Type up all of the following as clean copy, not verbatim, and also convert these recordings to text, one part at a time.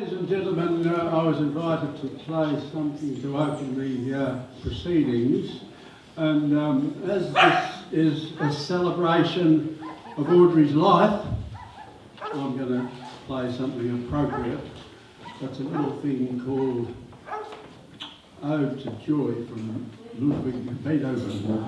Ladies and gentlemen, I was invited to play something to open the proceedings, and as this is a celebration of Audrey's life, I'm going to play something appropriate. That's a little thing called Ode to Joy from Ludwig Beethoven.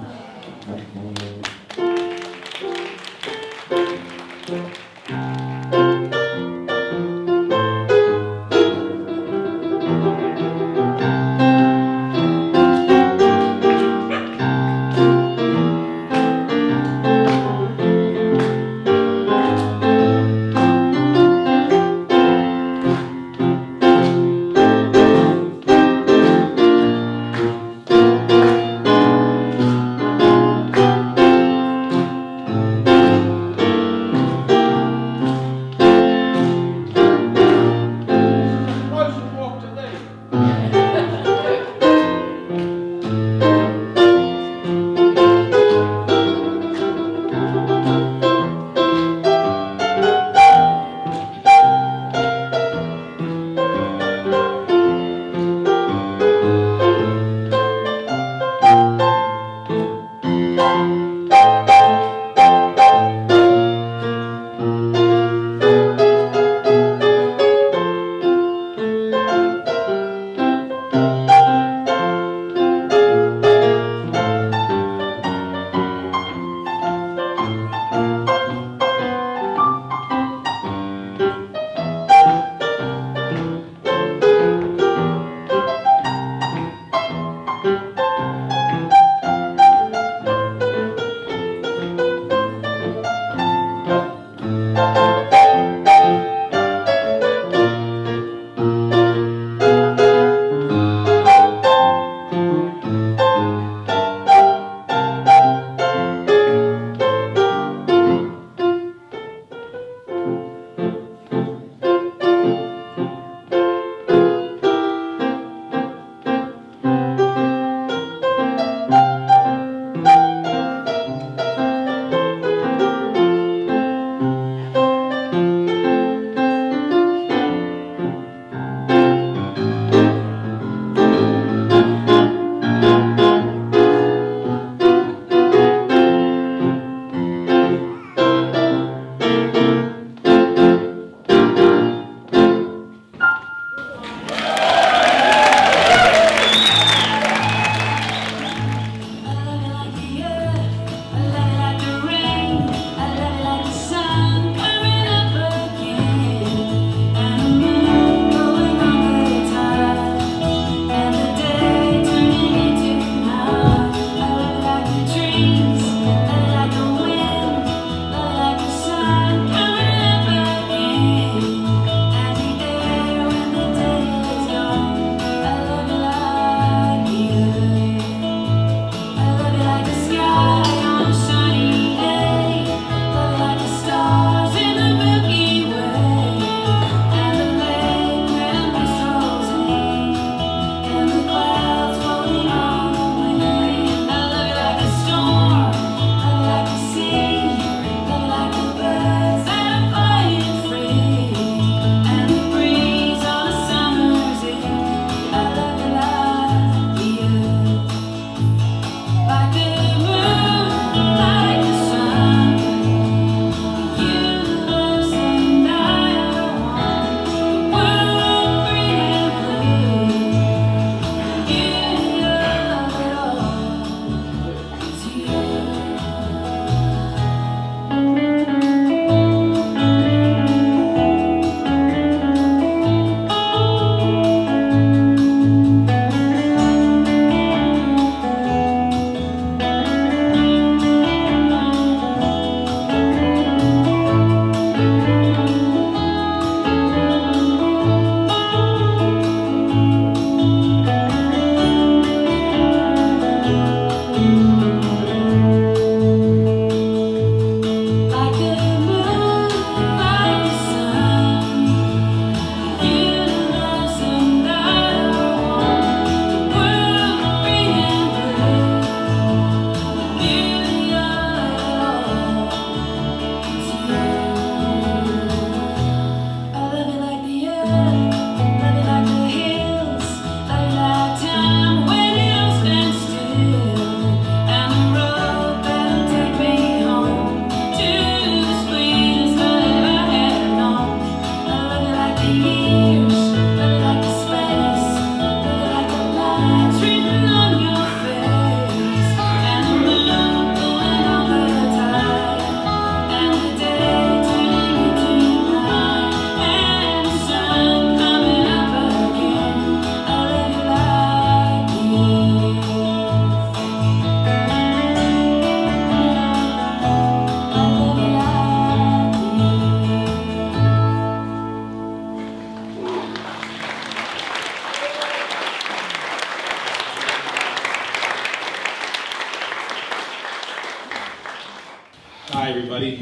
Hi, everybody.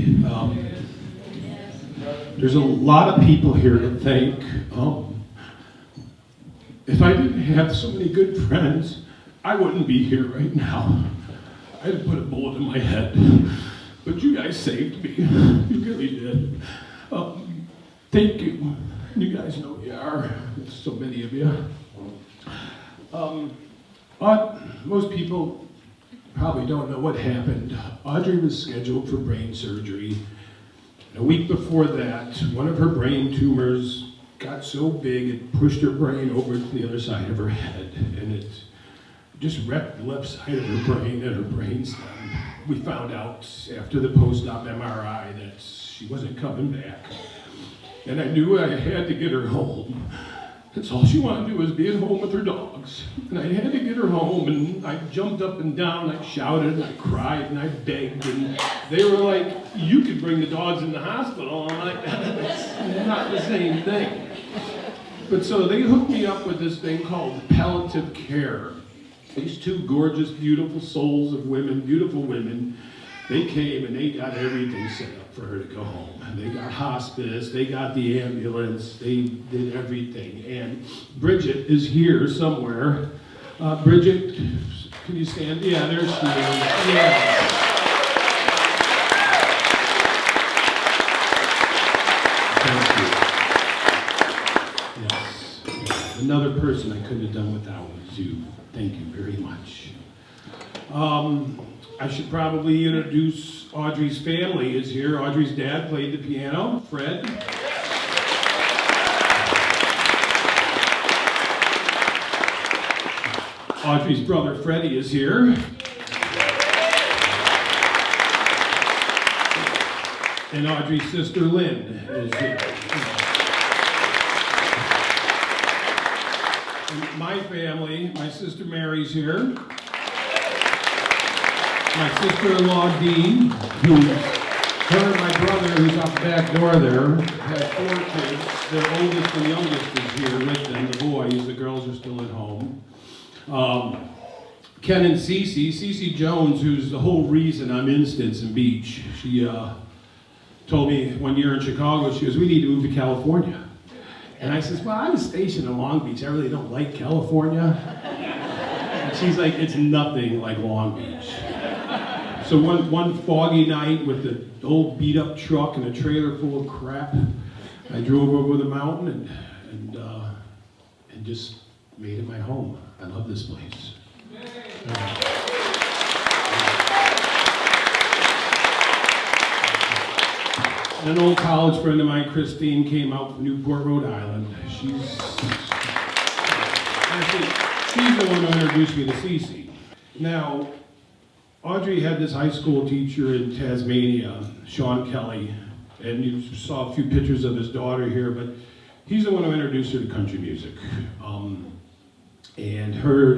There's a lot of people here to thank. If I didn't have so many good friends, I wouldn't be here right now. I'd put a bullet in my head. But you guys saved me. You really did. Thank you. You guys know who you are. There's so many of you. Most people probably don't know what happened. Audrey was scheduled for brain surgery. A week before that, one of her brain tumors got so big it pushed her brain over to the other side of her head, and it just wrecked the left side of her brain and her brainstem. We found out after the post-op MRI that she wasn't coming back, and I knew I had to get her home. That's all she wanted to do was be at home with her dogs. And I had to get her home, and I jumped up and down, and I shouted, and I cried, and I begged, and they were like, you could bring the dogs in the hospital. I'm like, that's not the same thing. But so they hooked me up with this thing called palliative care. These two gorgeous, beautiful souls of women, beautiful women, they came and they got everything set up for her to go home. They got hospice, they got the ambulance, they did everything. And Bridget is here somewhere. Bridget, can you stand? Yeah, there she is. Yeah. Thank you. Yes. Another person I couldn't have done without was you. Thank you very much. I should probably introduce Audrey's family is here. Audrey's dad played the piano, Fred. Audrey's brother, Freddie, is here. And Audrey's sister, Lynn, is here. And my family, my sister Mary's here. My sister-in-law, Dee, her and my brother, who's out the back door there, have 4 kids. Their oldest and youngest is here with them, the boys. The girls are still at home. Ken and Cece Jones, who's the whole reason I'm in Stinson Beach. She told me one year in Chicago, she goes, we need to move to California. And I says, well, I was stationed in Long Beach. I really don't like California. And she's like, it's nothing like Long Beach. So one foggy night with the old beat-up truck and a trailer full of crap, I drove over the mountain and just made it my home. I love this place. And an old college friend of mine, Christine, came out from Newport, Rhode Island. She's the one who introduced me to Cece. Now, Audrey had this high school teacher in Tasmania, Sean Kelly, and you saw a few pictures of his daughter here, but he's the one who introduced her to country music. And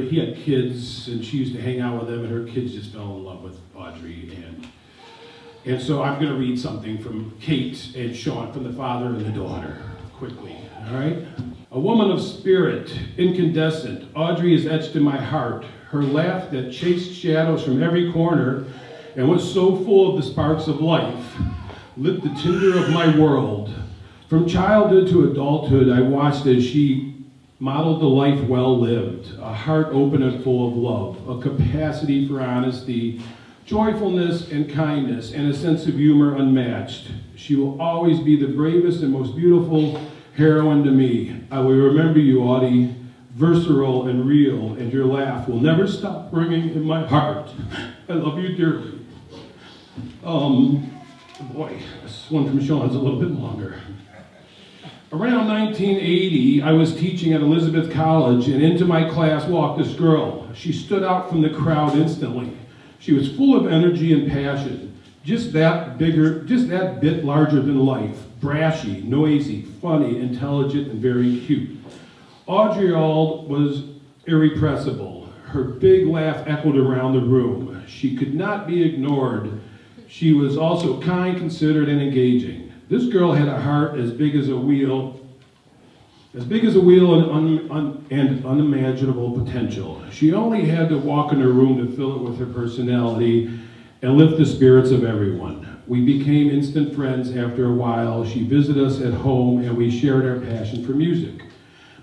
he had kids, and she used to hang out with them, and her kids just fell in love with Audrey. And so I'm going to read something from Kate and Sean, from the father and the daughter, quickly, all right? A woman of spirit, incandescent, Audrey is etched in my heart. Her laugh that chased shadows from every corner and was so full of the sparks of life lit the tinder of my world. From childhood to adulthood, I watched as she modeled the life well lived, a heart open and full of love, a capacity for honesty, joyfulness and kindness, and a sense of humor unmatched. She will always be the bravest and most beautiful heroine to me. I will remember you, Audie, visceral and real, and your laugh will never stop ringing in my heart. I love you dearly. Boy, this one from Sean's a little bit longer. Around 1980, I was teaching at Elizabeth College, and into my class walked this girl. She stood out from the crowd instantly. She was full of energy and passion, just that bit larger than life, brashy, noisy, funny, intelligent, and very cute. Audrey Auld was irrepressible. Her big laugh echoed around the room. She could not be ignored. She was also kind, considerate, and engaging. This girl had a heart as big as a wheel and unimaginable potential. She only had to walk in her room to fill it with her personality and lift the spirits of everyone. We became instant friends after a while. She visited us at home, and we shared our passion for music.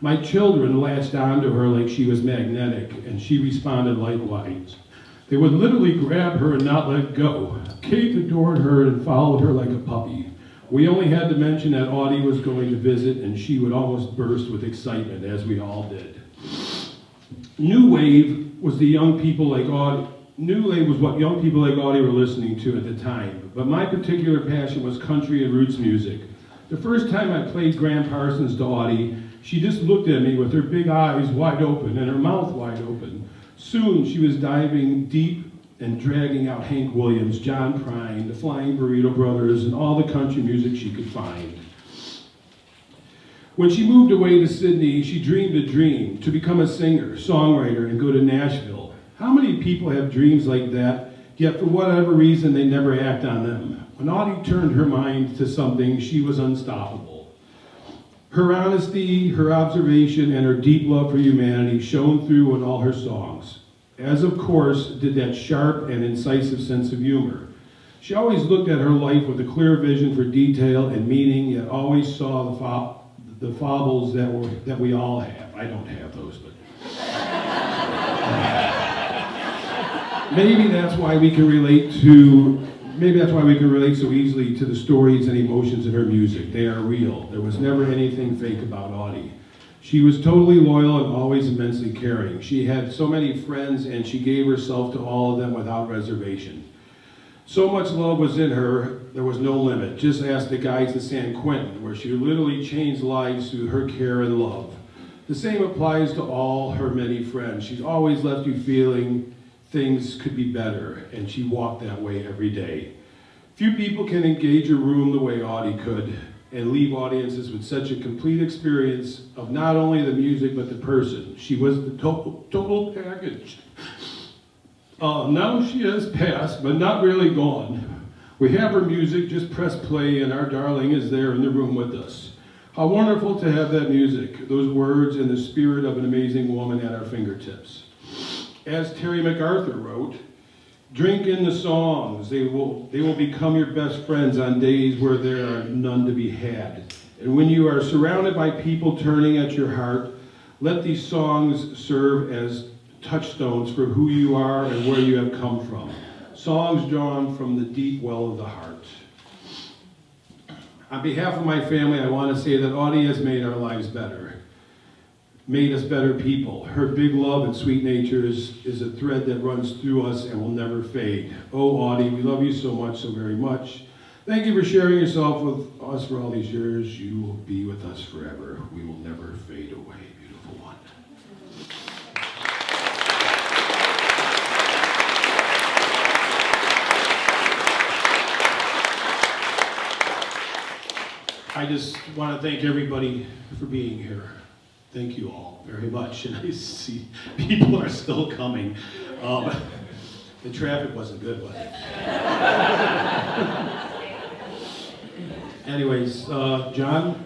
My children latched onto her like she was magnetic, and she responded likewise. They would literally grab her and not let go. Kate adored her and followed her like a puppy. We only had to mention that Audie was going to visit, and she would almost burst with excitement, as we all did. New Wave was what young people like Audie were listening to at the time, but my particular passion was country and roots music. The first time I played Graham Parsons to Audie, she just looked at me with her big eyes wide open and her mouth wide open. Soon she was diving deep and dragging out Hank Williams, John Prine, the Flying Burrito Brothers, and all the country music she could find. When she moved away to Sydney, she dreamed a dream to become a singer, songwriter, and go to Nashville. How many people have dreams like that, yet for whatever reason they never act on them? When Audie turned her mind to something, she was unstoppable. Her honesty, her observation, and her deep love for humanity shone through in all her songs, as of course did that sharp and incisive sense of humor. She always looked at her life with a clear vision for detail and meaning, yet always saw the foibles that we all have. I don't have those, but maybe that's why we can relate so easily to the stories and emotions in her music. They are real. There was never anything fake about Audie. She was totally loyal and always immensely caring. She had so many friends, and she gave herself to all of them without reservation. So much love was in her, there was no limit. Just ask the guys at San Quentin, where she literally changed lives through her care and love. The same applies to all her many friends. She's always left you feeling things could be better, and she walked that way every day. Few people can engage a room the way Audie could and leave audiences with such a complete experience of not only the music but the person. She was the total package. Now she has passed, but not really gone. We have her music, just press play, and our darling is there in the room with us. How wonderful to have that music, those words, and the spirit of an amazing woman at our fingertips. As Terry MacArthur wrote, drink in the songs. They will become your best friends on days where there are none to be had. And when you are surrounded by people turning at your heart, let these songs serve as touchstones for who you are and where you have come from. Songs drawn from the deep well of the heart. On behalf of my family, I want to say that Audie has made our lives better, made us better people. Her big love and sweet nature is a thread that runs through us and will never fade. Oh, Audie, we love you so much, so very much. Thank you for sharing yourself with us for all these years. You will be with us forever. We will never fade away, beautiful one. I just want to thank everybody for being here. Thank you all very much. And I see people are still coming. The traffic wasn't good, was it? Anyways, John?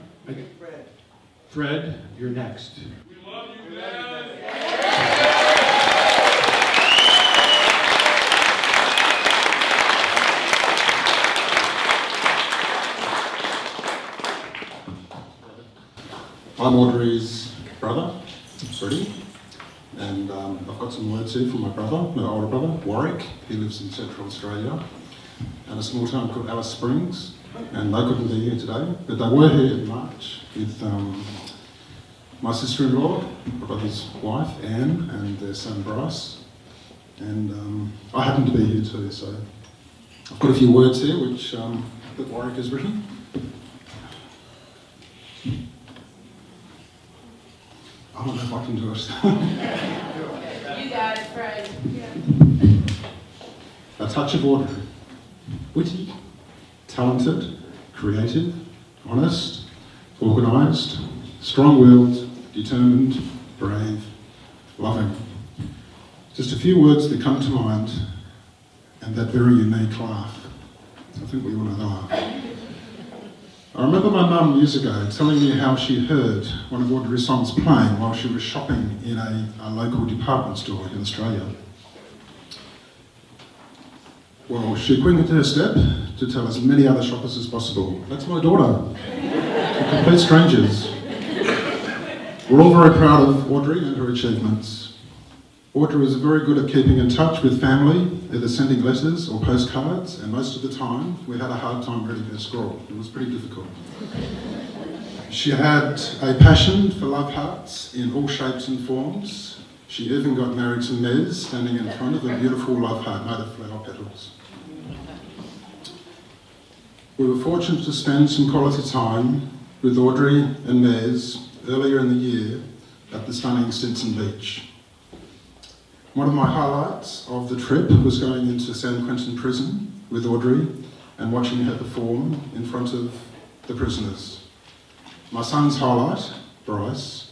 Fred, you're next. We love you, Dad. I'm Audrey's brother, Freddie, and I've got some words here from my brother, my older brother, Warwick. He lives in Central Australia, in a small town called Alice Springs, and they couldn't be here today, but they were here in March with my sister-in-law, my brother's wife, Anne, and their son, Bryce, and I happen to be here too, so I've got a few words here which that Warwick has written. I don't know if I can do it. You got it, Fred. A touch of Audrey. Witty, talented, creative, honest, organised, strong-willed, determined, brave, loving. Just a few words that come to mind, and that very unique laugh. I think we all know the laugh. I remember my mum years ago telling me how she heard one of Audrey's songs playing while she was shopping in a local department store in Australia. Well, she quickened her step to tell as many other shoppers as possible, "That's my daughter," to complete strangers. We're all very proud of Audrey and her achievements. Audrey was very good at keeping in touch with family, either sending letters or postcards, and most of the time we had a hard time reading her scrawl. It was pretty difficult. She had a passion for love hearts in all shapes and forms. She even got married to Mez, standing in front of a beautiful love heart made of flower petals. We were fortunate to spend some quality time with Audrey and Mez earlier in the year at the stunning Stinson Beach. One of my highlights of the trip was going into San Quentin prison with Audrey and watching her perform in front of the prisoners. My son's highlight, Bryce,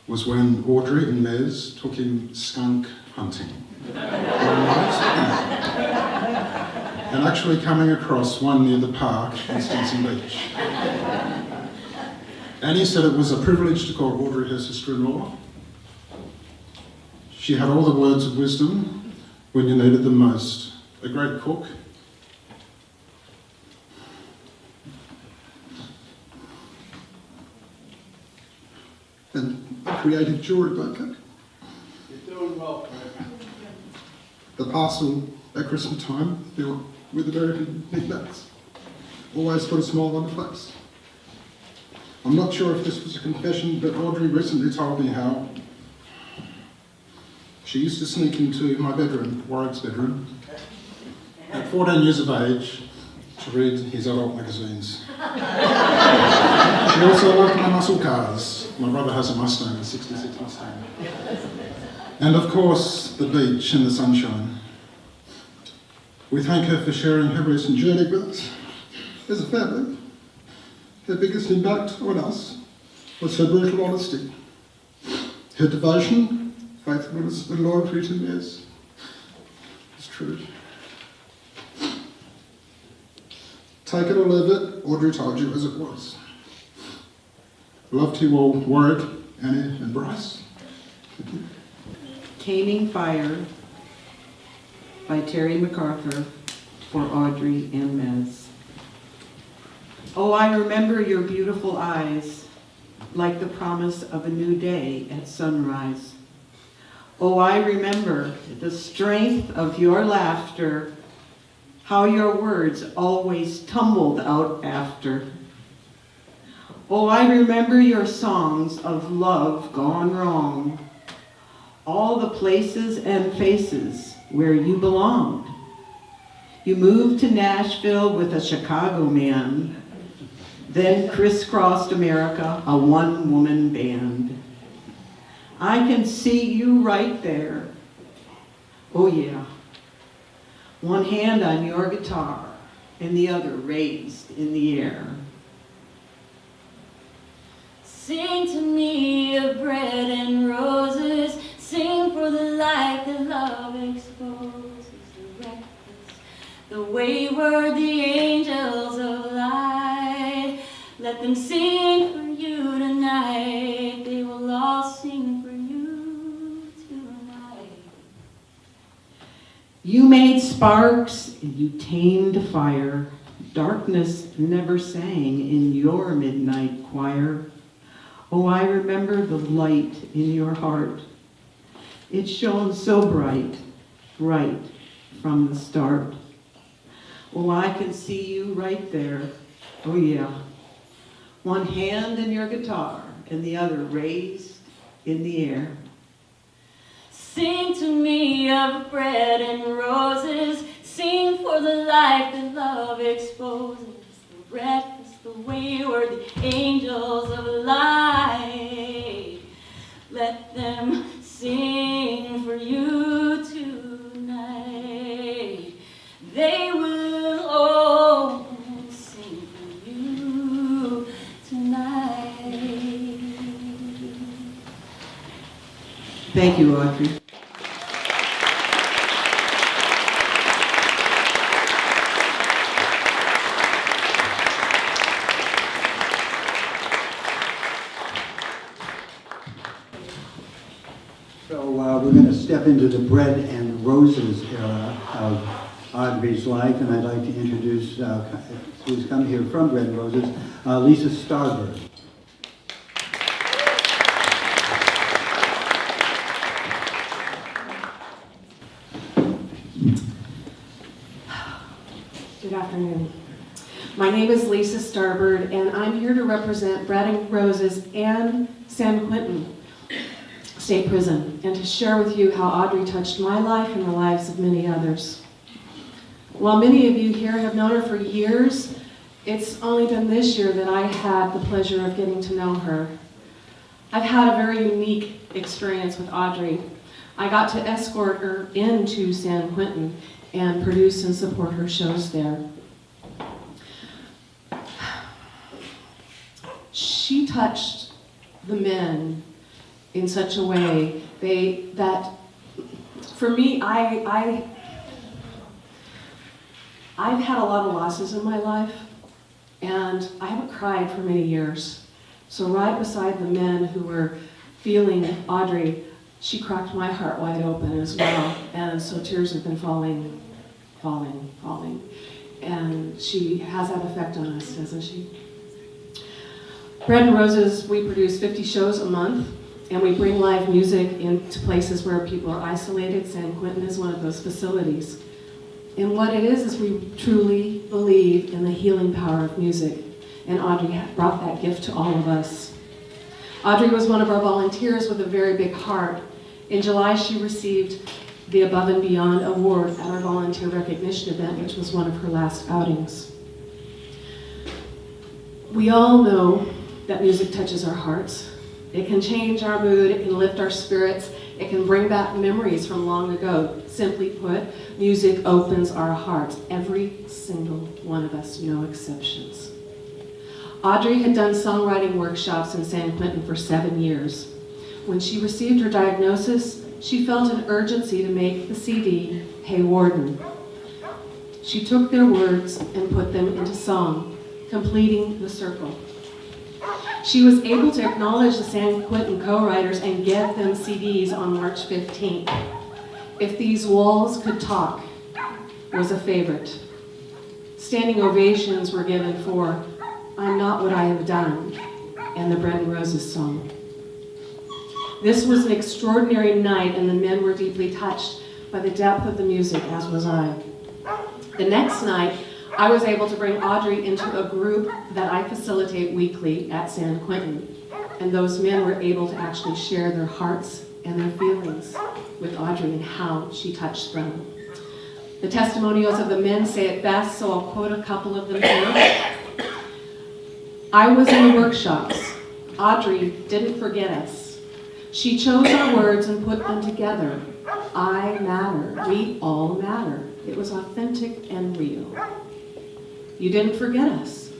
was when Audrey and Mez took him skunk hunting one night and actually coming across one near the park in Stinson Beach. Annie said it was a privilege to call Audrey her sister-in-law. She had all the words of wisdom when you needed them most. A great cook, and a creative jewellery maker. You're doing well, Fred. The parcel at Christmas time filled with the very big nuts. Always put a smile on the face. I'm not sure if this was a confession, but Audrey recently told me how she used to sneak into my bedroom, Warwick's bedroom, at 14 years of age, to read his adult magazines. She also liked my muscle cars. My brother has a Mustang, a 66 Mustang. And of course, the beach and the sunshine. We thank her for sharing her recent journey with us as a family. Her biggest impact on us was her brutal honesty, her devotion, faithfulness and loyalty to Mez. It's true. Take it or leave it, Audrey told you as it was. Love to you all, Warwick, Annie and Bryce. Taming Fire by Terry MacArthur for Audrey and Mez. Oh, I remember your beautiful eyes, like the promise of a new day at sunrise. Oh, I remember the strength of your laughter, how your words always tumbled out after. Oh, I remember your songs of love gone wrong, all the places and faces where you belonged. You moved to Nashville with a Chicago man, then crisscrossed America, a one-woman band. I can see you right there. Oh yeah. One hand on your guitar and the other raised in the air. Sing to me of bread and roses. Sing for the light that love exposes. The reckless, the wayward, the angels of light. Let them sing for you tonight. They will all sing for you tonight. You made sparks and you tamed fire. Darkness never sang in your midnight choir. Oh, I remember the light in your heart. It shone so bright, bright from the start. Oh, I can see you right there. Oh, yeah. One hand in your guitar and the other raised in the air. Sing to me of bread and roses. Sing for the life that love exposes. The reckless, the wayward, the angels of light. Let Thank you, Audrey. So we're going to step into the bread and roses era of Audrey's life, and I'd like to introduce, who's come here from Bread and Roses, Lisa Starbird. Good afternoon. My name is Lisa Starbird, and I'm here to represent Bread and Roses and San Quentin State Prison, and to share with you how Audrey touched my life and the lives of many others. While many of you here have known her for years, it's only been this year that I had the pleasure of getting to know her. I've had a very unique experience with Audrey. I got to escort her into San Quentin and produce and support her shows there. She touched the men in such a way that for me, I've had a lot of losses in my life, and I haven't cried for many years. So right beside the men who were feeling Audrey, she cracked my heart wide open as well. And so tears have been falling. And she has that effect on us, doesn't she? Bread and Roses, we produce 50 shows a month, and we bring live music into places where people are isolated. San Quentin is one of those facilities. And what it is we truly believe in the healing power of music. And Audrey brought that gift to all of us. Audrey was one of our volunteers with a very big heart. In July, she received the Above and Beyond Award at our volunteer recognition event, which was one of her last outings. We all know that music touches our hearts. It can change our mood, it can lift our spirits, it can bring back memories from long ago. Simply put, music opens our hearts. Every single one of us, no exceptions. Audrey had done songwriting workshops in San Quentin for 7 years. When she received her diagnosis, she felt an urgency to make the CD, Hey Warden. She took their words and put them into song, completing the circle. She was able to acknowledge the San Quentin co-writers and get them CDs on March 15th. If These Walls Could Talk was a favorite. Standing ovations were given for I'm Not What I Have Done and the Bread and Roses song. This was an extraordinary night, and the men were deeply touched by the depth of the music, as was I. The next night, I was able to bring Audrey into a group that I facilitate weekly at San Quentin, and those men were able to actually share their hearts and their feelings with Audrey and how she touched them. The testimonials of the men say it best, so I'll quote a couple of them here. I was in the workshops. Audrey didn't forget us. She chose our words and put them together. I matter. We all matter. It was authentic and real. You didn't forget us.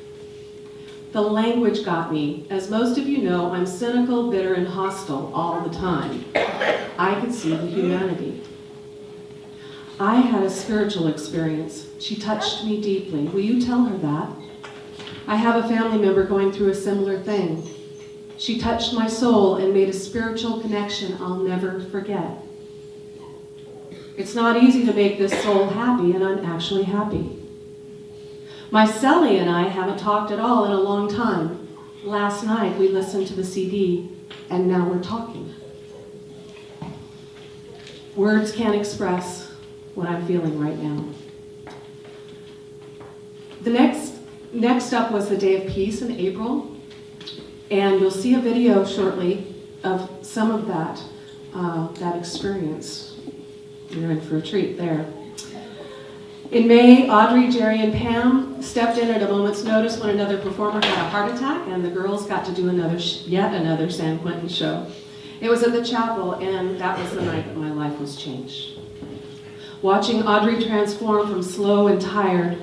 The language got me. As most of you know, I'm cynical, bitter, and hostile all the time. I could see the humanity. I had a spiritual experience. She touched me deeply. Will you tell her that? I have a family member going through a similar thing. She touched my soul and made a spiritual connection I'll never forget. It's not easy to make this soul happy, and I'm actually happy. My cellie and I haven't talked at all in a long time. Last night we listened to the CD, and now we're talking. Words can't express what I'm feeling right now. The next up was the Day of Peace in April. And you'll see a video shortly of some of that experience. You're in for a treat there. In May, Audrey, Jerry, and Pam stepped in at a moment's notice when another performer had a heart attack, and the girls got to do yet another San Quentin show. It was at the chapel, and that was the night that my life was changed. Watching Audrey transform from slow and tired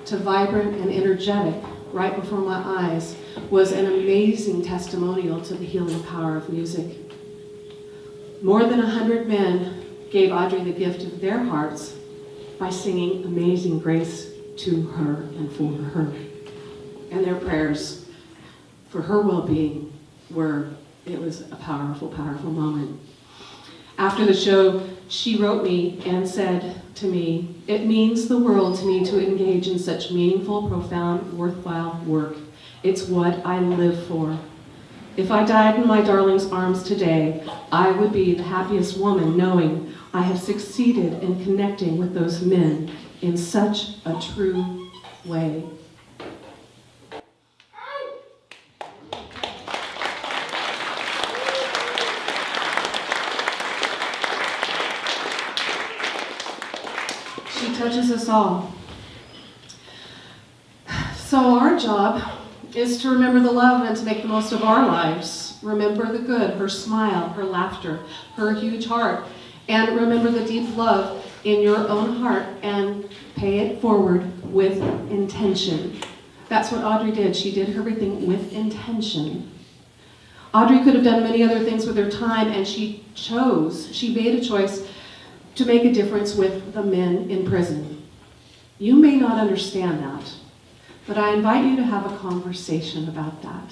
to vibrant and energetic right before my eyes was an amazing testimonial to the healing power of music. More than 100 men gave Audrey the gift of their hearts by singing Amazing Grace to her and for her. And their prayers for her well-being it was a powerful, powerful moment. After the show, she wrote me and said to me, "It means the world to me to engage in such meaningful, profound, worthwhile work. It's what I live for. If I died in my darling's arms today, I would be the happiest woman knowing I have succeeded in connecting with those men in such a true way." She touches us all. So our job is to remember the love and to make the most of our lives. Remember the good, her smile, her laughter, her huge heart, and remember the deep love in your own heart and pay it forward with intention. That's what Audrey did. She did everything with intention. Audrey could have done many other things with her time, and she made a choice to make a difference with the men in prison. You may not understand that, but I invite you to have a conversation about that.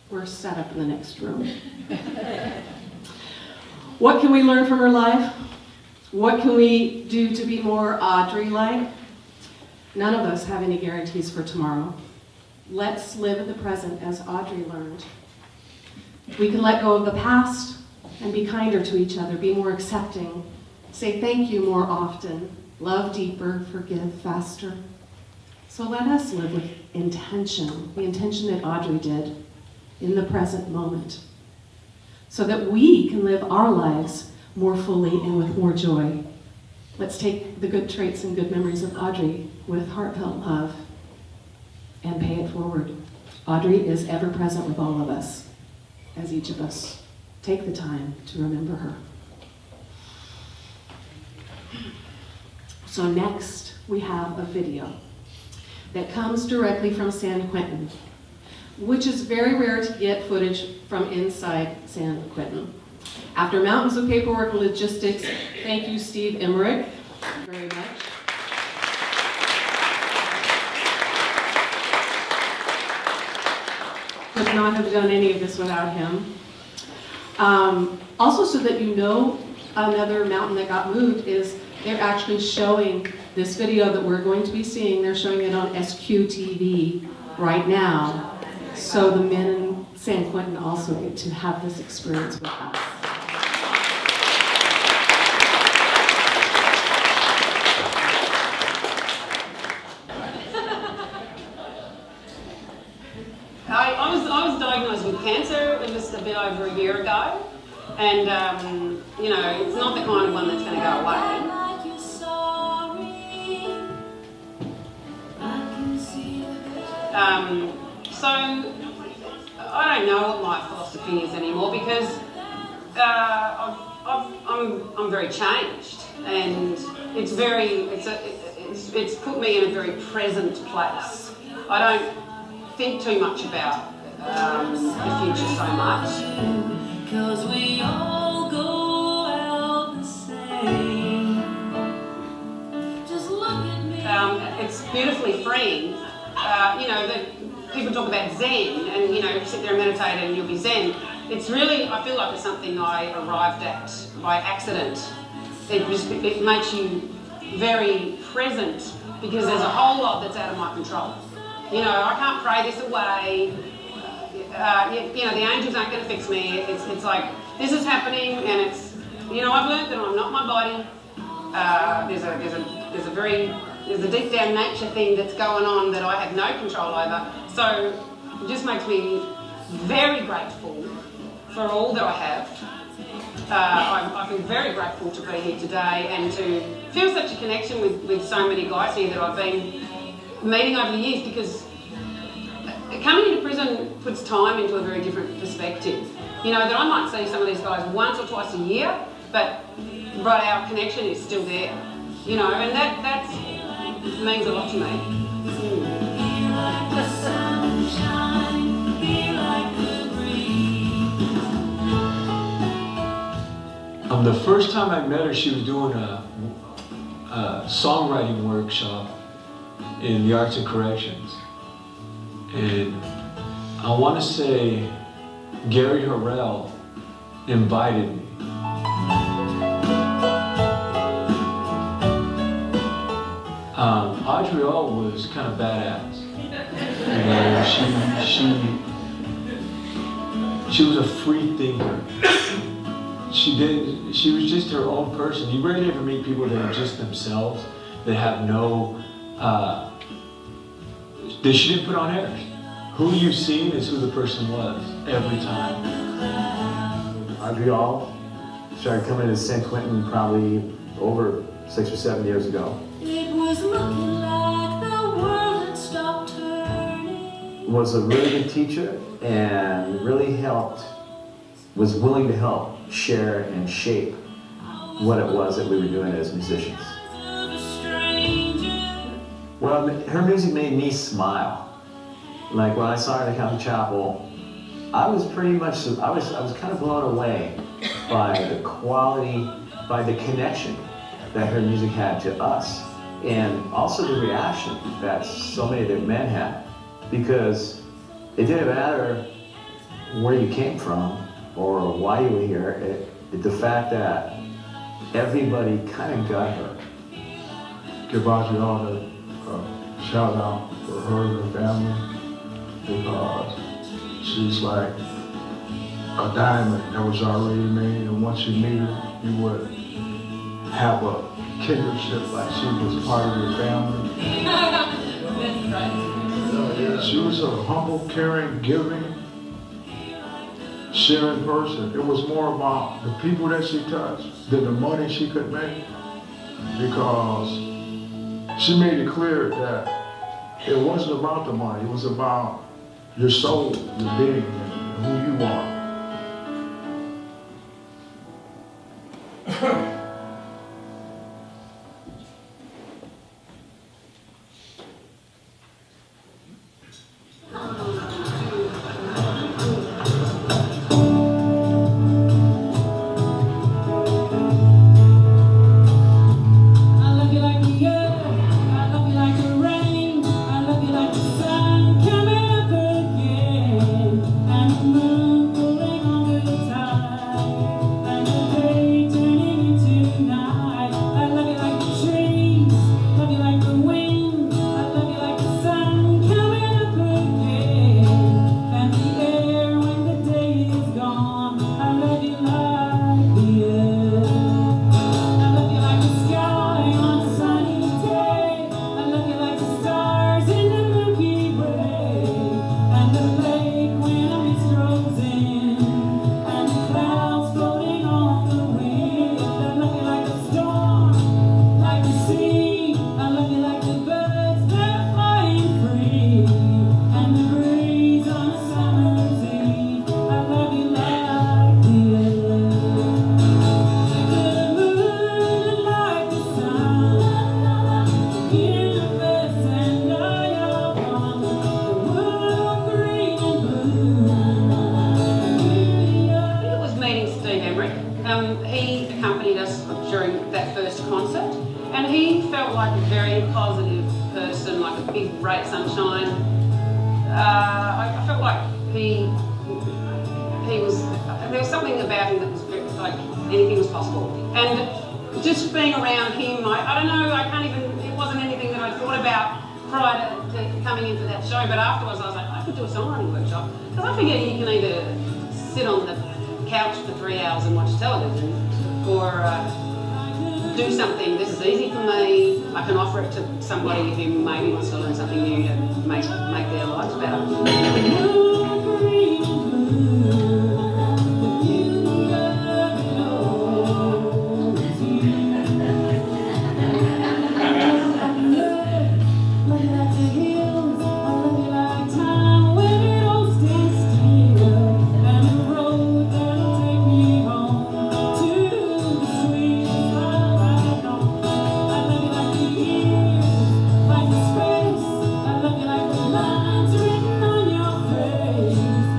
We're set up in the next room. What can we learn from her life? What can we do to be more Audrey-like? None of us have any guarantees for tomorrow. Let's live in the present as Audrey learned. We can let go of the past and be kinder to each other, be more accepting, say thank you more often, love deeper, forgive faster. So let us live with intention, the intention that Audrey did in the present moment, so that we can live our lives more fully and with more joy. Let's take the good traits and good memories of Audrey with heartfelt love and pay it forward. Audrey is ever present with all of us, as each of us take the time to remember her. So next, we have a video that comes directly from San Quentin, which is very rare to get footage from inside San Quentin. After mountains of paperwork and logistics, thank you, Steve Emmerich, very much. Could not have done any of this without him. Also, so that you know, another mountain that got moved is they're actually showing this video that we're going to be seeing. They're showing it on SQTV right now. So the men in San Quentin also get to have this experience with us. I was diagnosed with cancer just a bit over a year ago. And, you know, it's not the kind of one that's going to go away. So I don't know what my philosophy is anymore because I'm very changed, and it's put me in a very present place. I don't think too much about the future so much. 'Cause we all go out the same. Just look at me. It's beautifully freeing. You know, people talk about Zen, and you know, you sit there and meditate and you'll be Zen. It's really, I feel like it's something I arrived at by accident. It makes you very present because there's a whole lot that's out of my control. You know, I can't pray this away. You know, the angels aren't going to fix me. It's like, this is happening, and it's, you know, I've learned that I'm not my body. There's a deep down nature thing that's going on that I have no control over. So it just makes me very grateful for all that I have. I feel very grateful to be here today and to feel such a connection with so many guys here that I've been meeting over the years, because coming into prison puts time into a very different perspective. You know, that I might see some of these guys once or twice a year, but our connection is still there. You know, and that means a lot to me. Be like the sunshine, be like the breeze. The first time I met her, she was doing a songwriting workshop in the Arts and Corrections. And I want to say Gary Harrell invited me. Audrey was kind of badass. She was a free thinker. She was just her own person. You rarely ever meet people that are just themselves, that have no, she didn't put on airs. Who you've seen is who the person was, every time. Audrey Auld started coming to San Quentin probably over 6 or 7 years ago. It was looking like the world had stopped turning. Was a really good teacher and really was willing to help share and shape what it was that we were doing as musicians. Well, her music made me smile. Like when I saw her in the Catholic Chapel, I was kind of blown away by the quality, by the connection that her music had to us, and also the reaction that so many of the men had, because it didn't matter where you came from or why you were here, the fact that everybody kind of got her. Give Audrey Auld a shout out for her and her family, because she's like a diamond that was already made, and once you meet her, you would have a kinship like she was part of your family. She was a humble, caring, giving, sharing person. It was more about the people that she touched than the money she could make, because she made it clear that it wasn't about the money, it was about your soul, your being, and who you are. He accompanied us during that first concert, and he felt like a very positive person, like a big, ray of sunshine. I felt like he was, there was something about him that was very, like anything was possible. And just being around him, I don't know, I can't even, it wasn't anything that I thought about prior to coming into that show, but afterwards I was like, I could do a songwriting workshop. Because I figure you can either sit on the couch for 3 hours and watch television, or do something. This is easy for me. I can offer it to somebody who maybe wants to learn something new to make their lives better. Lines written on your face.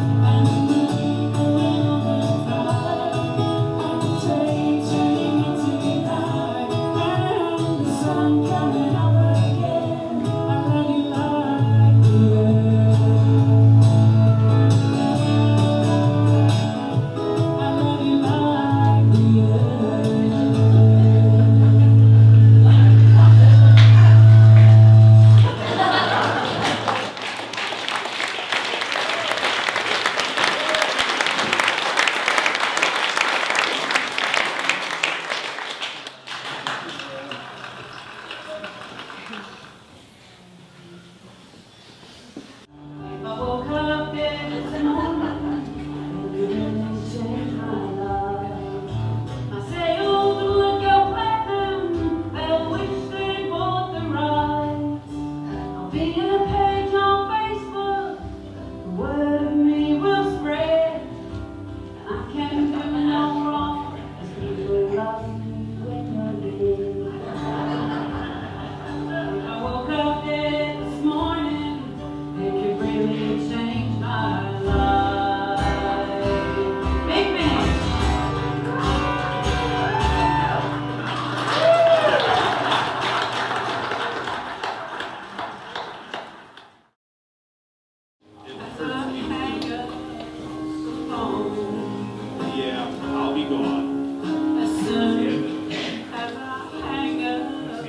be gone. As soon as I hang up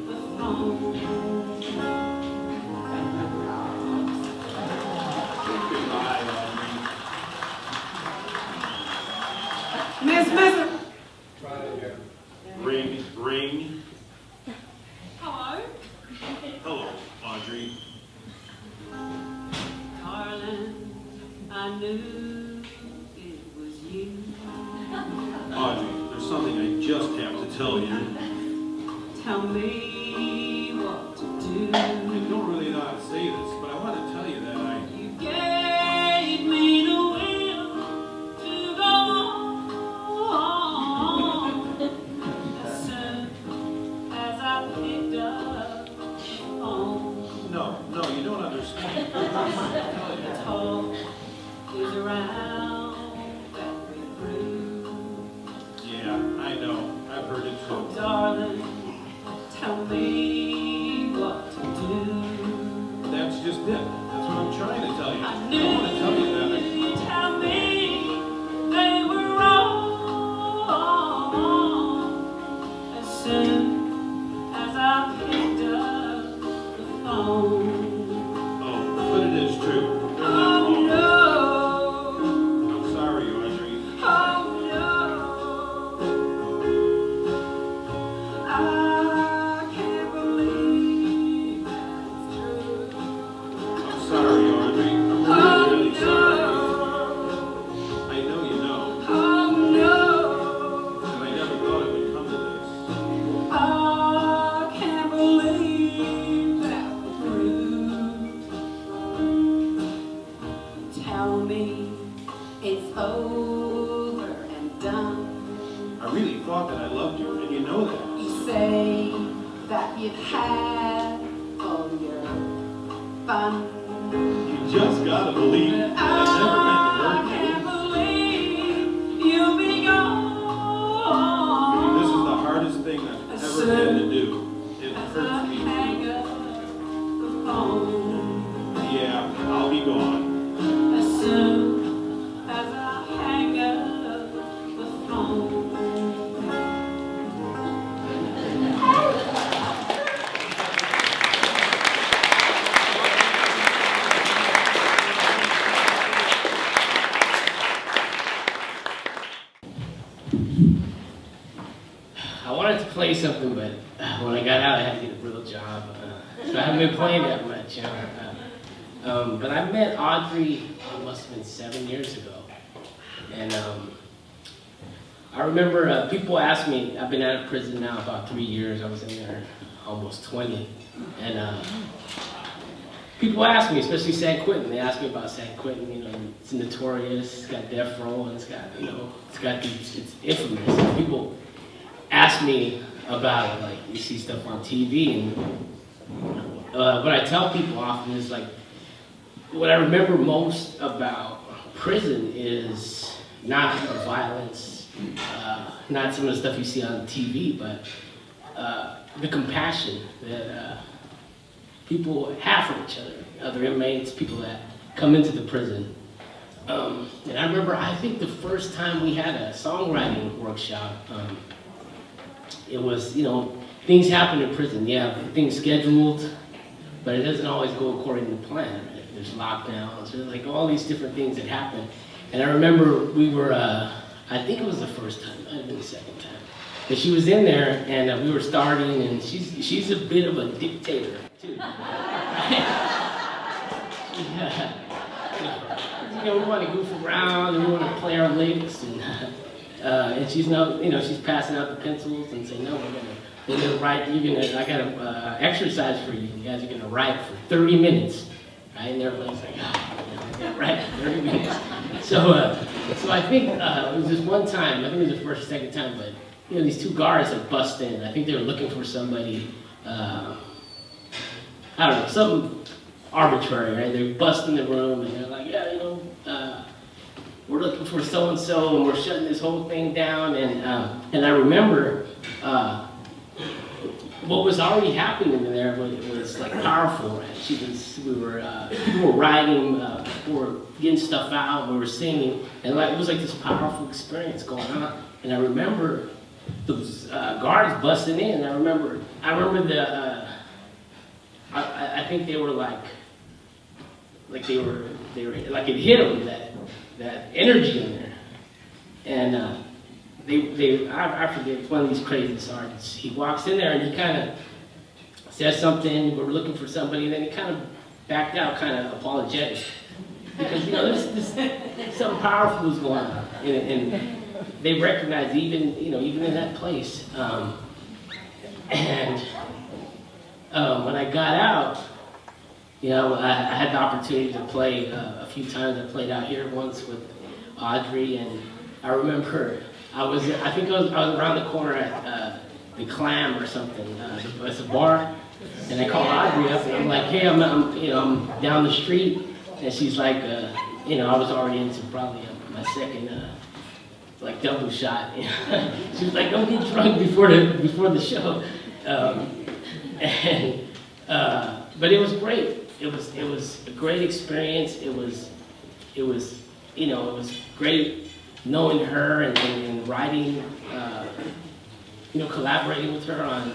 the phone. Goodbye, Audrey. Miss Mezera. Ring, ring. Hello? Hello, Audrey. Darling, I knew it was you. Audrey, there's something I just have to tell you. Tell me what to do. I don't really know how to say this, but I want to tell you that You gave me the will to go on. As soon as I picked up the phone. No, you don't understand. The talk is around that we grew. Yeah, I know. I've heard it Oh, too. darling, tell me what to do. That's just it. That's what I'm trying to tell you. I I knew want to tell you that. you'd tell me they were wrong. As soon as I picked up the phone. Oh, but it is true. They're not Oh wrong. no, I'm sorry, Audrey. oh no, I can't believe that's true. I'm sorry, Audrey. I'm Oh really, really sorry. no, I know you know. oh no. And I never thought it would come to this. I can't believe that we're through. Tell me it's over and done. I really thought that I loved you, and you know that. You say that you've had all your fun. You just gotta believe that I I never can't meant believe you'll be gone. to hurt you. This is the hardest thing I've ever had to do. It As hurts I me. hang up the phone. Yeah, I'll be gone. As soon as I hang up the phone. I wanted to play something, but when I got out, I had to get a real job. So I haven't been playing that much. But I met Audrey, it must have been 7 years ago. And I remember people asked me, I've been out of prison now about 3 years. I was in there almost 20. And people ask me, especially San Quentin, they ask me about San Quentin. You know, it's notorious, it's got death row, and it's got, you know, it's infamous. And people ask me about it, like you see stuff on TV, and what I tell people often is like, what I remember most about prison is not the violence, not some of the stuff you see on TV, but the compassion that people have for each other, other inmates, people that come into the prison. And I remember, I think the first time we had a songwriting workshop, it was, you know, things happen in prison. You have things scheduled, but it doesn't always go according to plan. Right? There's lockdowns, there's like all these different things that happen. And I remember we were, I think it was the first time, it might have been the second time. But she was in there, and we were starting, and she's a bit of a dictator, too. You know, we want to goof around, and we want to play our licks, and she's not, you know, she's passing out the pencils and saying, no, we're gonna write, I got a exercise for you. You guys are gonna write for 30 minutes, right? And everybody's like, I gotta write for 30 minutes. So I think it was just one time. I think it was the first or second time, but you know, these two guards had bust in. I think they were looking for somebody. I don't know, something arbitrary, right? They bust in the room and they're like, yeah, you know, we're looking for so-and-so and we're shutting this whole thing down. And I remember what was already happening there was like powerful. People were writing, we were getting stuff out, we were singing, and like it was like this powerful experience going on. And I remember the guards busting in. I remember the. I think they were like they were like it hit them that energy in there, and I forget, one of these crazy sergeants. He walks in there and he kind of says something. We're looking for somebody, and then he kind of backed out, kind of apologetic, because this something powerful was going on, and they recognized even in that place. When I got out, I had the opportunity to play a few times. I played out here once with Audrey, and I remember I think I was around the corner at the Clam or something. It's a bar, and I called Audrey up, and I'm like, hey, I'm down the street, and she's like, I was already into probably my second double shot. She was like, don't get drunk before the show. But it was great. It was a great experience. It was great knowing her and writing, collaborating with her on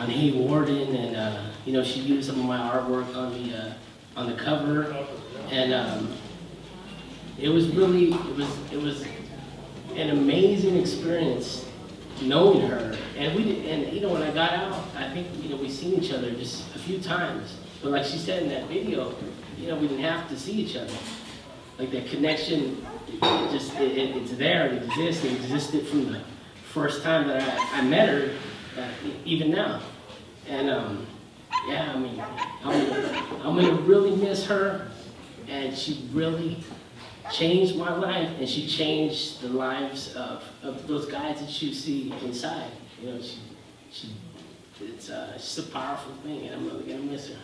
Hey Warden, and she used some of my artwork on the cover, and it was an amazing experience knowing her. And when I got out, I think we seen each other just a few times, but like she said in that video, we didn't have to see each other. Like that connection, it's there, it exists. It existed from the first time that I met her, even now. And I'm gonna really miss her, and she really changed my life, and she changed the lives of those guys that you see inside. It's just a powerful thing, and I'm really gonna miss her.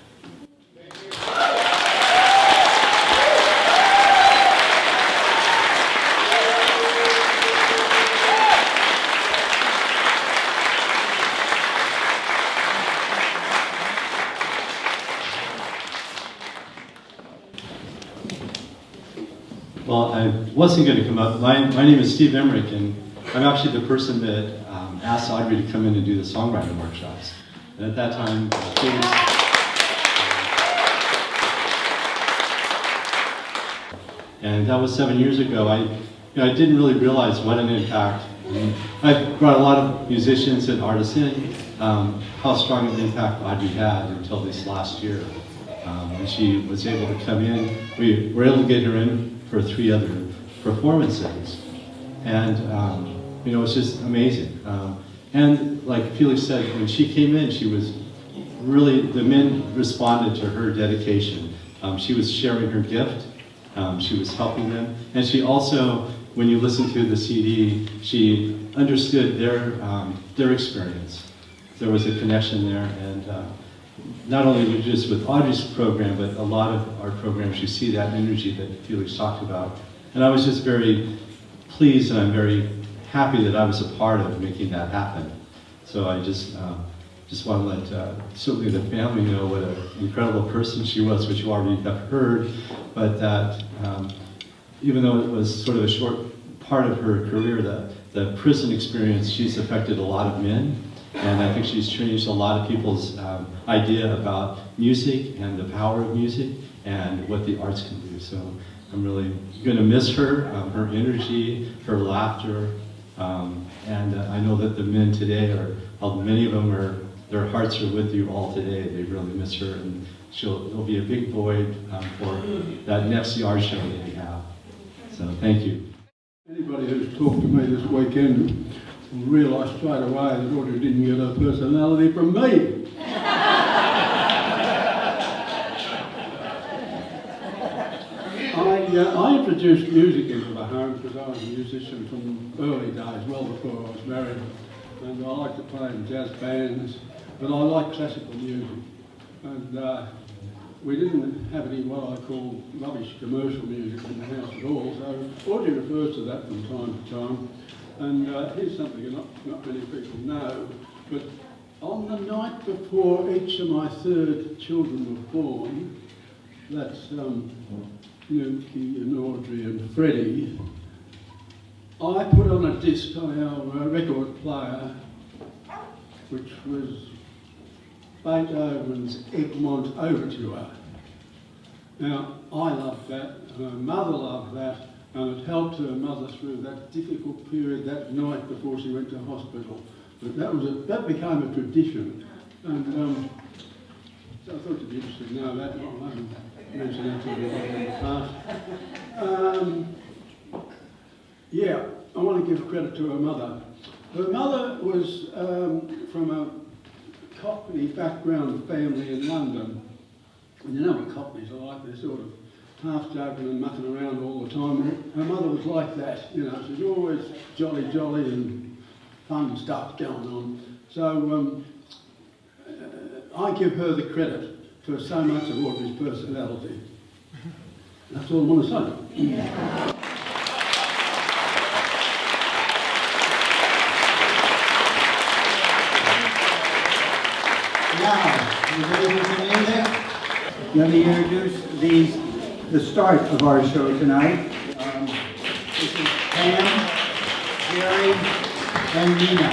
Well, I wasn't going to come up. My name is Steve Emmerich, and I'm actually the person that asked Audrey to come in and do the songwriting workshops. And at that time, and that was 7 years ago. I didn't really realize what an impact. I brought a lot of musicians and artists in, how strong an impact Audrey had until this last year. When she was able to come in, we were able to get her in for 3 other performances. And, it's just amazing. And like Felix said, when she came in, she was really, the men responded to her dedication. She was sharing her gift. She was helping them. And she also, when you listen to the CD, she understood their experience. There was a connection there. And not only just with Audrey's program, but a lot of our programs, you see that energy that Felix talked about. And I was just very pleased, and I'm very happy that I was a part of making that happen. So I just want to let certainly the family know what an incredible person she was, which you already have heard, but that even though it was sort of a short part of her career, the prison experience, she's affected a lot of men. And I think she's changed a lot of people's idea about music and the power of music and what the arts can do. So I'm really going to miss her, her energy, her laughter. And I know that the men today many of them their hearts are with you all today. They really miss her, and there'll be a big void for that next yard show that we have. So thank you. Anybody who's talked to me this weekend will realise straight away that Audrey didn't get her personality from me. I introduced music into the home because I was a musician from early days, well before I was married. And I like to play in jazz bands, but I like classical music. And we didn't have any what I call rubbish commercial music in the house at all, so Audrey refers to that from time to time. And here's something not many people know, but On the night before each of my 3 children were born, that's Yuki and Audrey and Freddie, I put on a disc on our record player, which was Beethoven's Egmont Overture. Now, I loved that, and her mother loved that, and it helped her mother through that difficult period that night before she went to hospital. But that became a tradition, and so I thought it'd be interesting to know that. I haven't mentioned that to anybody in the past. Yeah, I want to give credit to her mother. Her mother was from a Cockney background family in London. And you know what Cockneys are like, they're sort of half joking and mucking around all the time. Her mother was like that, you know, she's always jolly and fun stuff going on. So I give her the credit for so much of Audrey's personality. That's all I want to say. Yeah. Now, you ready for some music? Let me introduce the start of our show tonight. This is Pam, Jerry, and Nina.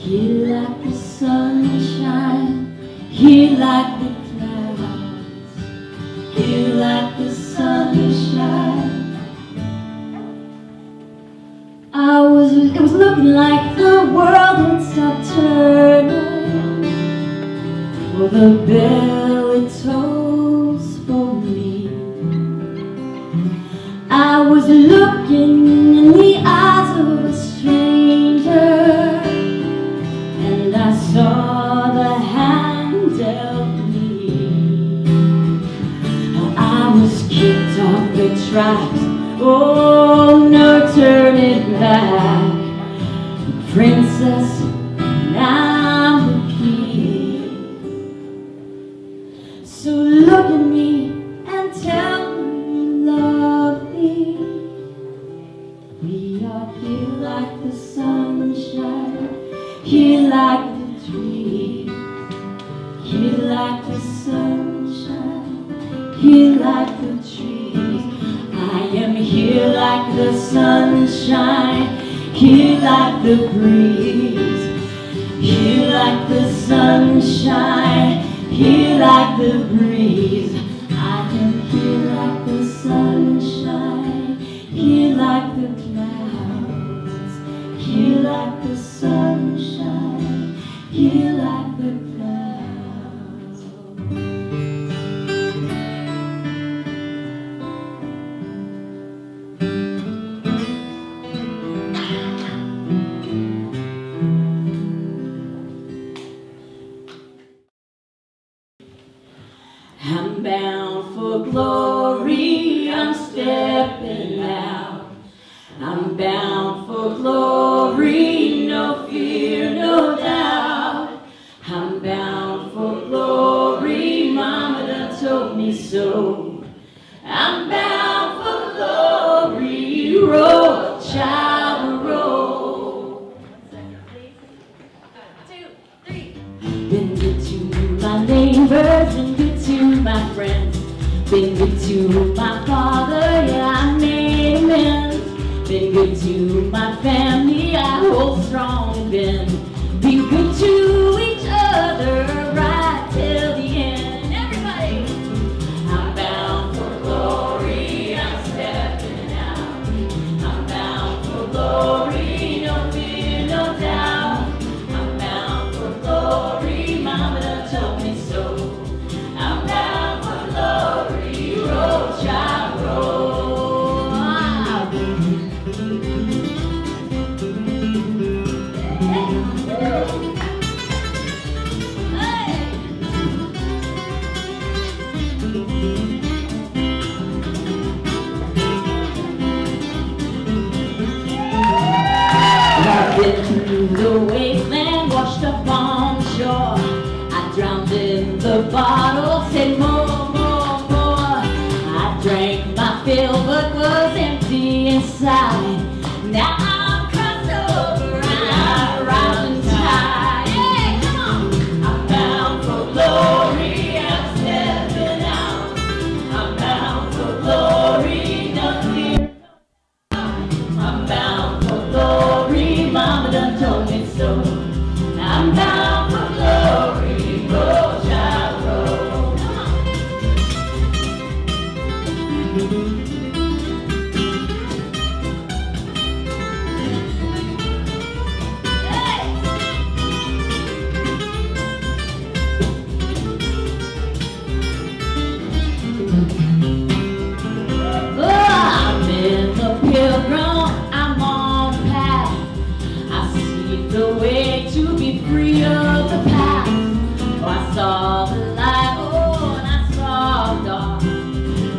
You like the sunshine, you like the clouds, you like the sunshine. It was looking like the world had stopped turning, for the bell it tolls for me. I was looking in the eyes of a stranger, and I saw the hand dealt me. I was kicked off the tracks, oh, no turning back. Princess, and I'm the king. So look at me and tell me you love me. We are here like the sunshine, here like the trees, here like the sunshine, here like the trees. I am here like the sunshine, here like the breeze, here like the sunshine, here like the breeze. I am here like the sunshine, here like the clouds, here like the sunshine, here like the clouds. I'm bound for glory, I'm stepping out. I'm bound for glory, no fear, no doubt. I'm bound for glory, Mama done told me so. I'm bound for glory, roll, child, roll. 1 2 3. Been good to my neighbors and good to my friends. Been good to my father, yeah, I made amends. Been good to my family, I hold strong. Been good to each other right till the end. Everybody! I'm bound for glory, I'm stepping out. I'm bound for glory, no fear, no doubt. I'm bound for glory, Mama done told me so. I'm bound for glory, roll, child, roll. I've been through the wasteland, washed up on the shore. I drowned in the bottle, said more, more, more. I drank my fill, but was empty inside. Now I'm crossed over and I'm rising tide. Hey, come on! I'm bound for glory, I'm stepping out. I'm bound for glory, no fear. I'm bound for glory, Mama done told me so. I'm bound for glory, roll, child, roll. Come on. Oh, I'm in the pilgrim, I'm on the path. I see the way to be free of the past. Oh, I saw the light, oh, and I saw the dark.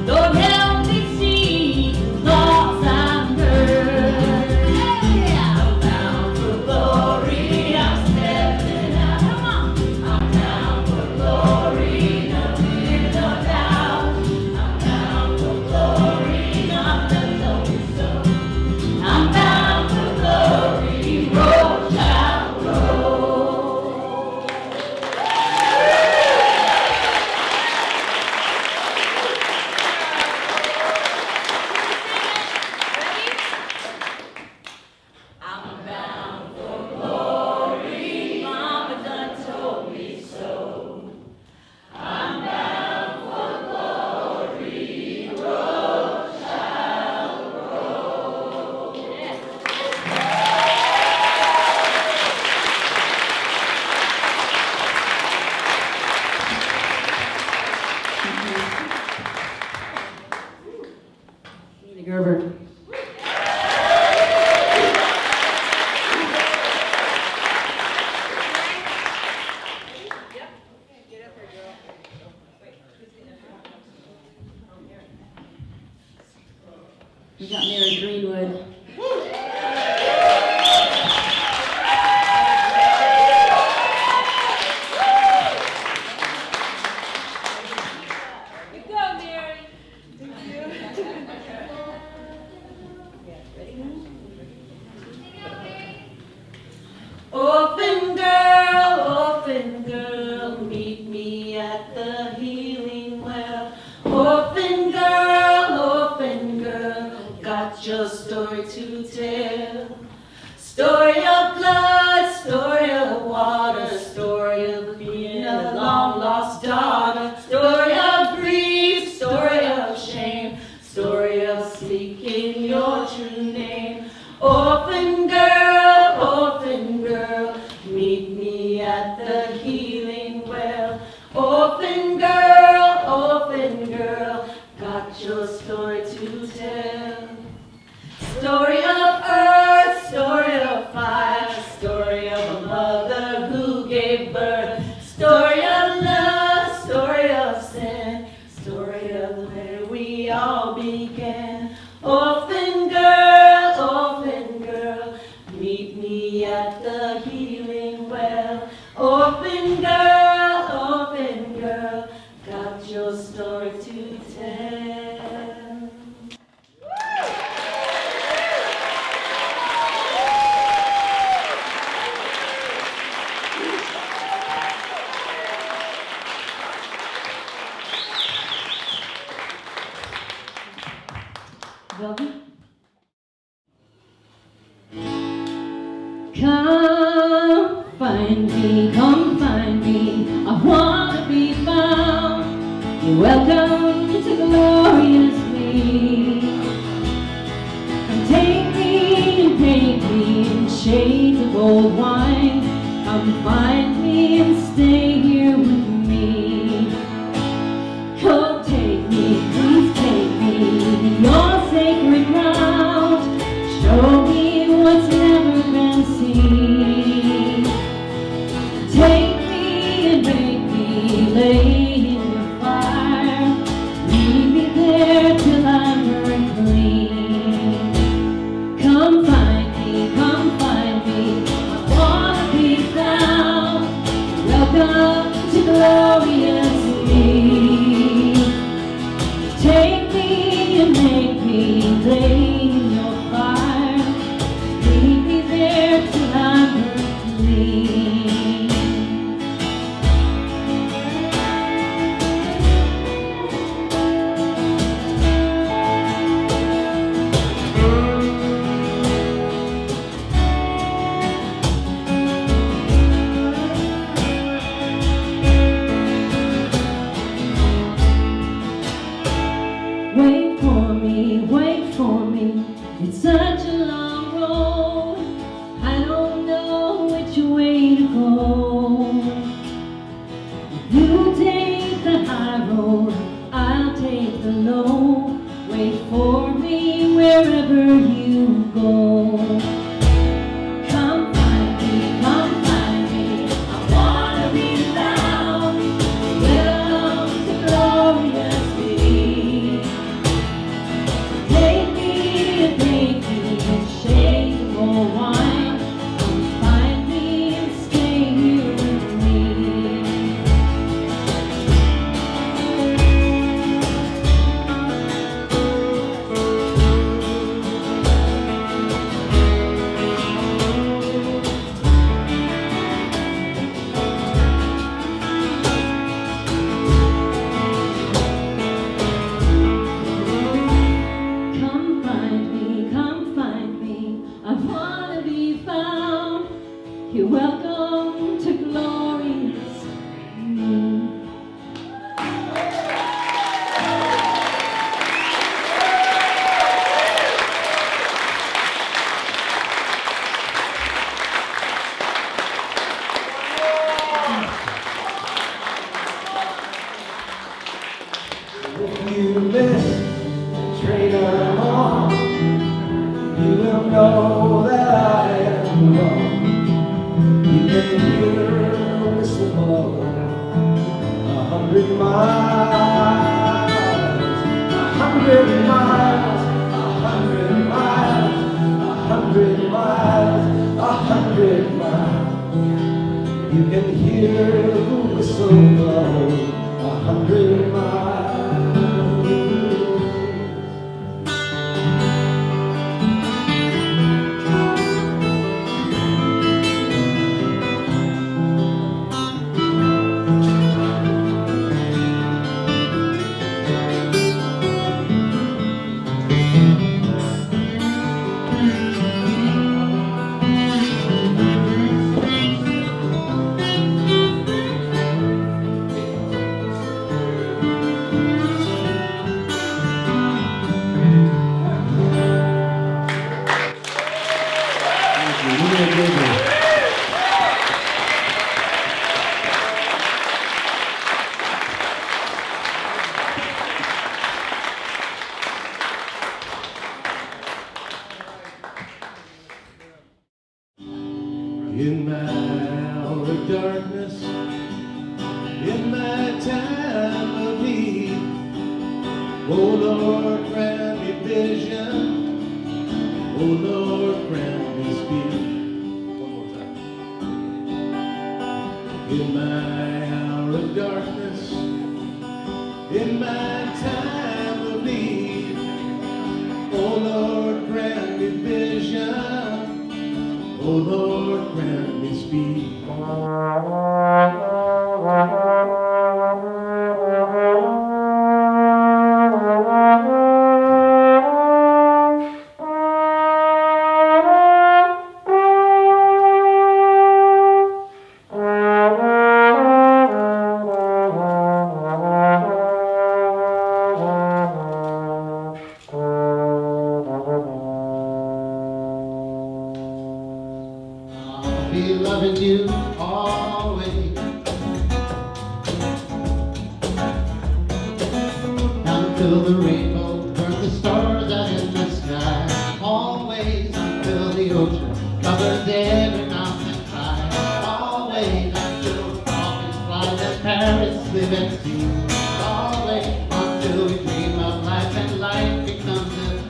Lord, help me see the lost I'm heard. Hey, I'm bound for glory, I'm stepping out. Come on. I'm bound for glory, no fear, no doubt. I'm bound for glory, not the lonely soul. I'm bound for glory, roll, child, roll. I'm bound for glory, Mama done told me so. I'm bound for glory, roll, child, roll. Nina Gerber. We got Mary Greenwood. You go, Mary. Thank you. Orphan girl, meet me at the healing well. Orphan girl, got your story to tell. Story of blood, story of water, story of being a long lost daughter, story of grief, story of shame, story of seeking your true name. Orphan girl, meet me at the healing well. Orphan girl, got your story to tell. Story of earth, story of fire, story of a mother who gave birth, story of love, story of sin, story of where we all began. Orphan girl, meet me at the healing well. Orphan girl, got your story to tell. Velvet? Come find me, I wanna be found. You're welcome to gloriously. Come take me and paint me in shades of old wine. Come find me and stay here with me. Come take me, please take me to your sacred ground. Show me what's never been seen. Take me and make me lay in your fire. alone. Wait for me wherever you go. Come find me, come find me. I wanna be found. Welcome to glorious me. Take me and shake more wine. Come find me and stay here with me. Come find me, I wanna be found. You're welcome to glorious me. If you miss the train I'm on, you will know that I am wrong. You can hear a whistle blow 100 miles, 100 miles, 100 miles, 100 miles, 100 miles. You can hear the whistle blow 100 miles. In my hour of darkness, in my time of need, oh Lord, grant me vision, oh Lord, grant me speed. One more time. In my hour of darkness, in my time of need, oh Lord, grant me vision, oh Lord, grant me speed. Be loving you always, until the rainbow burns the stars out in the sky. Always until the ocean covers every mountain and high. Always until the dolphins fly and parrots live at sea. Always until we dream of life and life becomes a dream.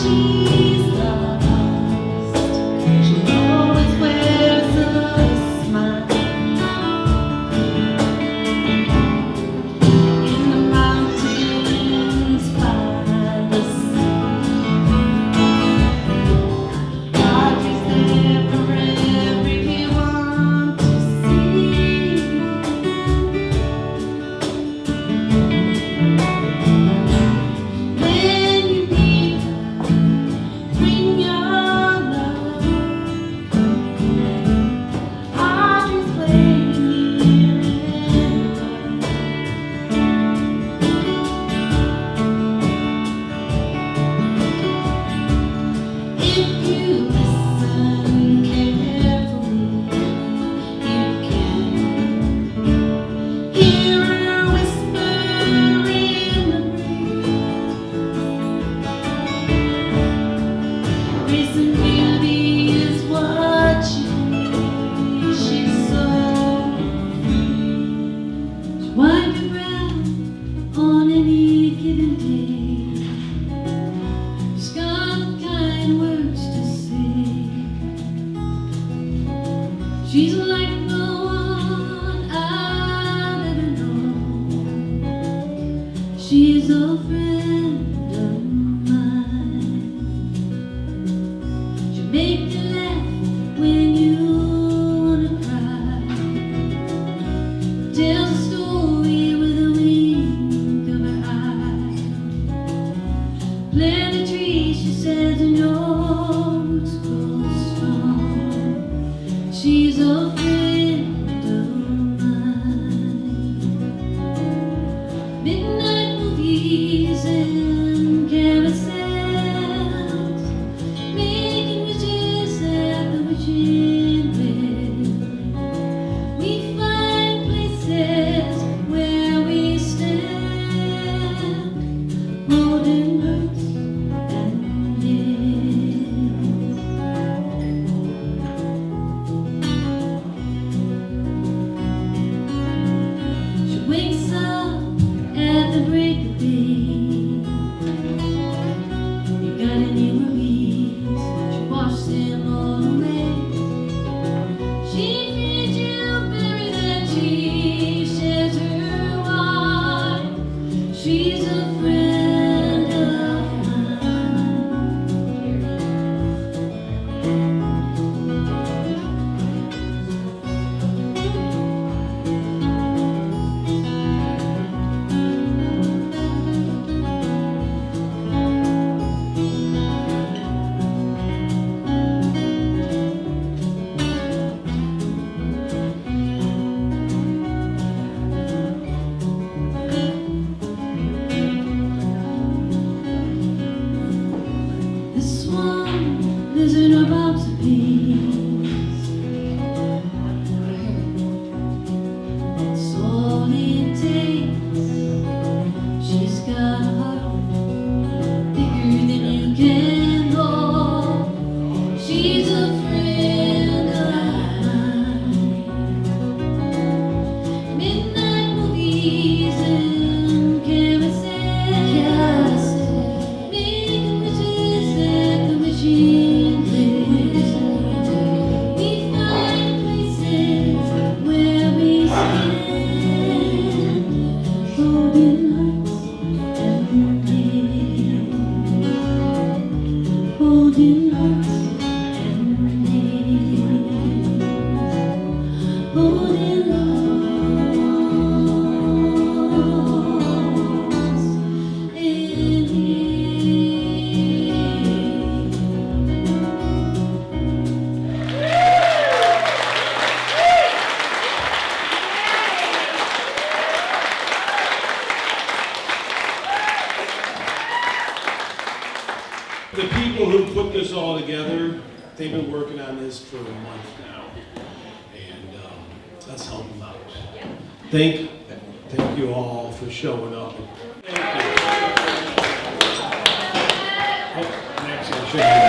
she's lost, she always wears a smile. In the mountains by the sea, Audrey's there for everyone to see. When you need her, bring your love. Audrey's waiting here in love. If you listen carefully, you can hear her whisper in the breeze. Grace and beauty is what she needs. She's so free. She wipe your brow on any given day. She's got kind words to say. She's like no one I've ever known. She's a friend of mine. She'll make you laugh when you wanna cry. Tells a story with a wink of her eye. Plant a tree, she says, and your roots grow strong. She's a friend of mine. Midnight movies and carousels, making wishes at the witching well. We find places where we stand, holding hearts and hands. She wakes up at the break of day. You got any worries? She washes them all away. She feeds you berries and she shares her wine. She's a friend of this one lives in a box of peace. That's all it takes. She's got a heart bigger than you can hold. She's a friend of mine. Midnight movies and carousels, making wishes at the wishing place. We find places where we stand, holding hearts and hands, holding hearts and hands, holding hearts and The people who put this all together, they've been working on this for a month now. And let's help them out. Thank you all for showing up. Thank you. Oh, next, I should have